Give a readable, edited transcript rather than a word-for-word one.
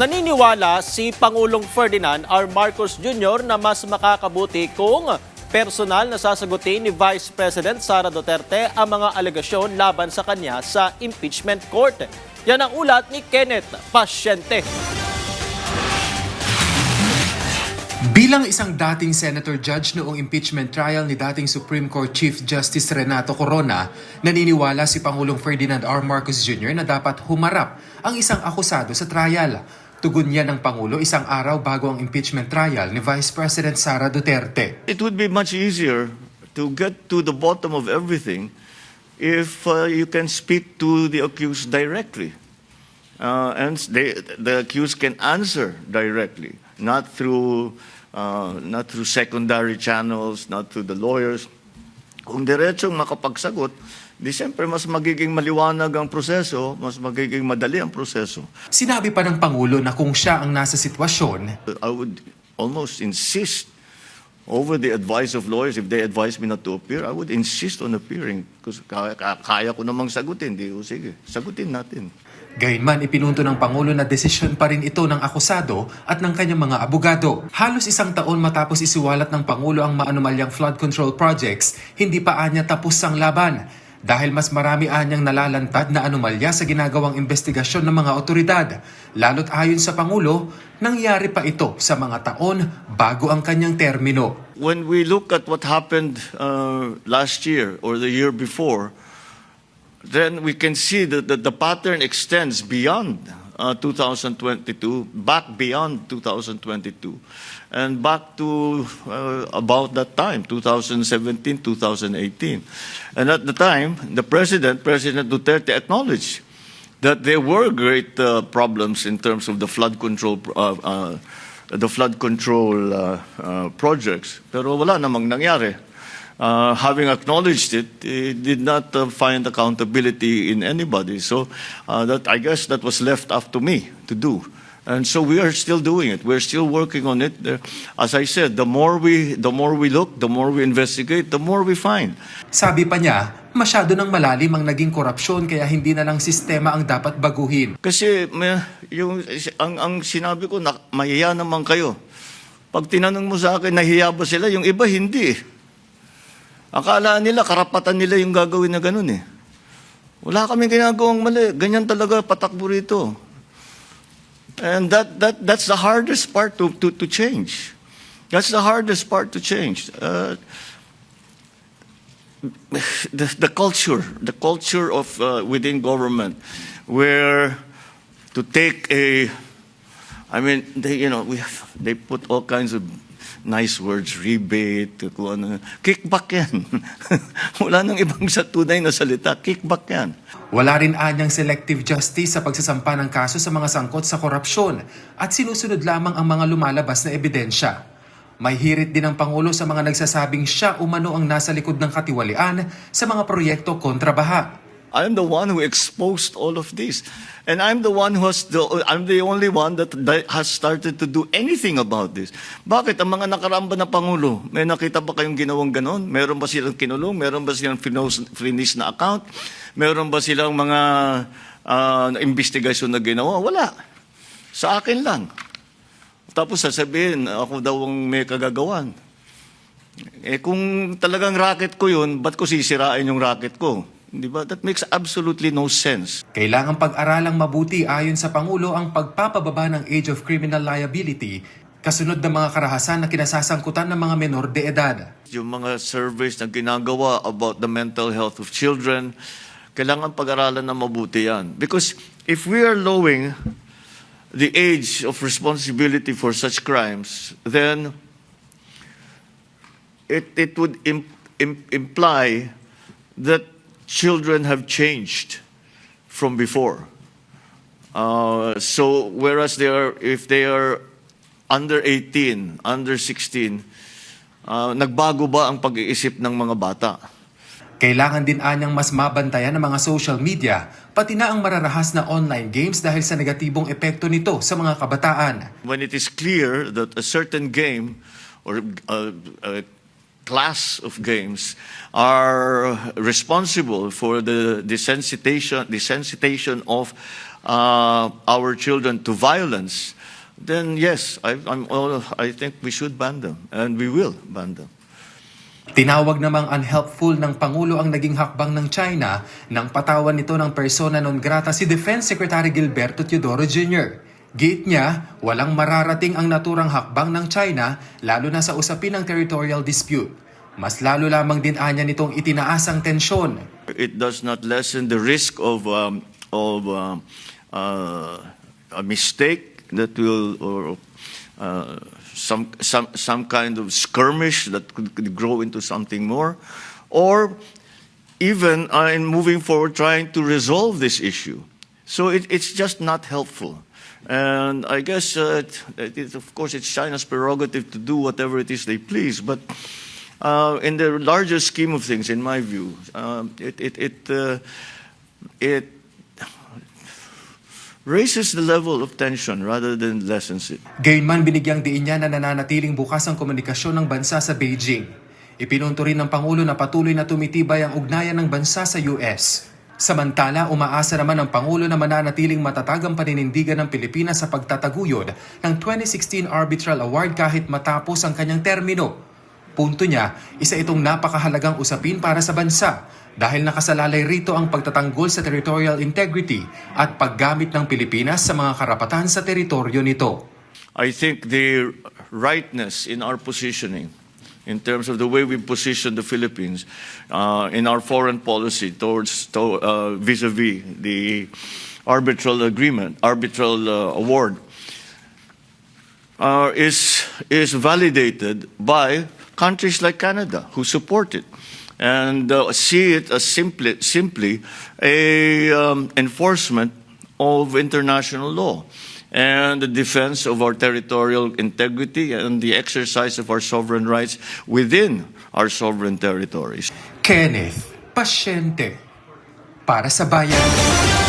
Naniniwala si Pangulong Ferdinand R. Marcos Jr. na mas makakabuti kung personal na sasagutin ni Vice President Sara Duterte ang mga alegasyon laban sa kanya sa impeachment court. Yan ang ulat ni Kenneth Pasyente. Bilang isang dating Senator Judge noong impeachment trial ni dating Supreme Court Chief Justice Renato Corona, naniniwala si Pangulong Ferdinand R. Marcos Jr. na dapat humarap ang isang akusado sa trial. Tugon niya ng Pangulo isang araw bago ang impeachment trial ni Vice President Sara Duterte. It would be much easier to get to the bottom of everything if you can speak to the accused directly. And the accused can answer directly, not through secondary channels, not through the lawyers. Kung diretsong makapagsagot, di siyempre mas magiging maliwanag ang proseso, mas magiging madali ang proseso. Sinabi pa ng Pangulo na kung siya ang nasa sitwasyon, I would almost insist over the advice of lawyers. If they advise me not to appear, I would insist on appearing. Because kaya ko namang sagutin. Sige, sagutin natin. Gayunman, ipinunto ng Pangulo na desisyon pa rin ito ng akusado at ng kanyang mga abogado. Halos isang taon matapos isiwalat ng Pangulo ang maanumalyang flood control projects, hindi pa anya tapos ang laban. Dahil mas marami anyang nalalantad na anomalya sa ginagawang investigasyon ng mga otoridad. Lalo't ayon sa Pangulo, nangyari pa ito sa mga taon bago ang kanyang termino. When we look at what happened last year or the year before, then we can see that the pattern extends beyond 2022, back beyond 2022, and back to about that time, 2017, 2018. And at the time, President Duterte acknowledged that there were great problems in terms of the flood control projects. Pero wala namang nangyari. Having acknowledged it, he did not find accountability in anybody. So I guess that was left up to me to do. And so we are still doing it. We're still working on it. As I said, the more we look, the more we investigate, the more we find. Sabi pa niya, masyado nang malalim ang naging korupsyon kaya hindi na lang sistema ang dapat baguhin. Kasi ang sinabi ko, mahiya naman kayo. Pag tinanong mo sa akin, nahiya ba sila? Yung iba, hindi. Akala nila, karapatan nila yung gagawin na ganun eh. Wala kaming ginagawang mali. Ganyan talaga patakbo rito. And that's the hardest part to change. That's the hardest part to change. The culture of within government, where to take they put all kinds of nice words, rebate, kickback yan. Wala nang ibang sa tunay na salita, kickback yan. Wala rin anyang selective justice sa pagsasampa ng kaso sa mga sangkot sa korupsyon at sinusunod lamang ang mga lumalabas na ebidensya. May hirit din ang Pangulo sa mga nagsasabing siya umano ang nasa likod ng katiwalian sa mga proyekto kontra baha. I'm the one who exposed all of this. And I'm the only one that has started to do anything about this. Bakit? Ang mga nakaramba na Pangulo, may nakita ba kayong ginawang ganon? Meron ba silang kinulong? Meron ba silang finish na account? Meron ba silang mga investigasyon na ginawa? Wala. Sa akin lang. Tapos sasabihin, ako daw ang may kagagawan. Kung talagang racket ko yun, ba't ko sisirain yung racket ko? Diba? That makes absolutely no sense. Kailangang pag-aralang mabuti ayon sa Pangulo ang pagpapababa ng age of criminal liability kasunod ng mga karahasan na kinasasangkutan ng mga menor de edad. Yung mga surveys na ginagawa about the mental health of children, kailangan pag-aralan na mabuti yan. Because if we are lowering the age of responsibility for such crimes, then it would imply that children have changed from before. So whereas if they are under 18, under 16, nagbago ba ang pag-iisip ng mga bata? Kailangan din anyang mas mabantayan ng mga social media, pati na ang mararahas na online games dahil sa negatibong epekto nito sa mga kabataan. When it is clear that a certain game or class of games are responsible for the desensitization of our children to violence, then yes, I think we should ban them, and we will ban them. Tinawag namang unhelpful ng Pangulo ang naging hakbang ng China nang patawan nito ng persona non grata si Defense Secretary Gilberto Teodoro Jr. Gate niya, walang mararating ang naturang hakbang ng China lalo na sa usapin ng territorial dispute. Mas lalo lamang din anya nitong itinaas ang tensyon. It does not lessen the risk of a mistake that will, or some kind of skirmish that could grow into something more, or even in moving forward trying to resolve this issue. So it's just not helpful. And I guess, of course, it's China's prerogative to do whatever it is they please, but in the larger scheme of things, in my view, it raises the level of tension rather than lessens it. Gayunman binigyang diin niya na nananatiling bukas ang komunikasyon ng bansa sa Beijing. Ipinunto rin ng Pangulo na patuloy na tumitibay ang ugnayan ng bansa sa US. Samantala, umaasa naman ang Pangulo na mananatiling matatag ang paninindigan ng Pilipinas sa pagtataguyod ng 2016 Arbitral Award kahit matapos ang kanyang termino. Punto niya, isa itong napakahalagang usapin para sa bansa dahil nakasalalay rito ang pagtatanggol sa territorial integrity at paggamit ng Pilipinas sa mga karapatan sa teritoryo nito. I think the rightness in our positioning, in terms of the way we position the Philippines in our foreign policy vis-a-vis the arbitral award, is validated by countries like Canada who support it and see it as simply a enforcement of international law and the defense of our territorial integrity and the exercise of our sovereign rights within our sovereign territories. Kenneth, pasyente para sa bayan.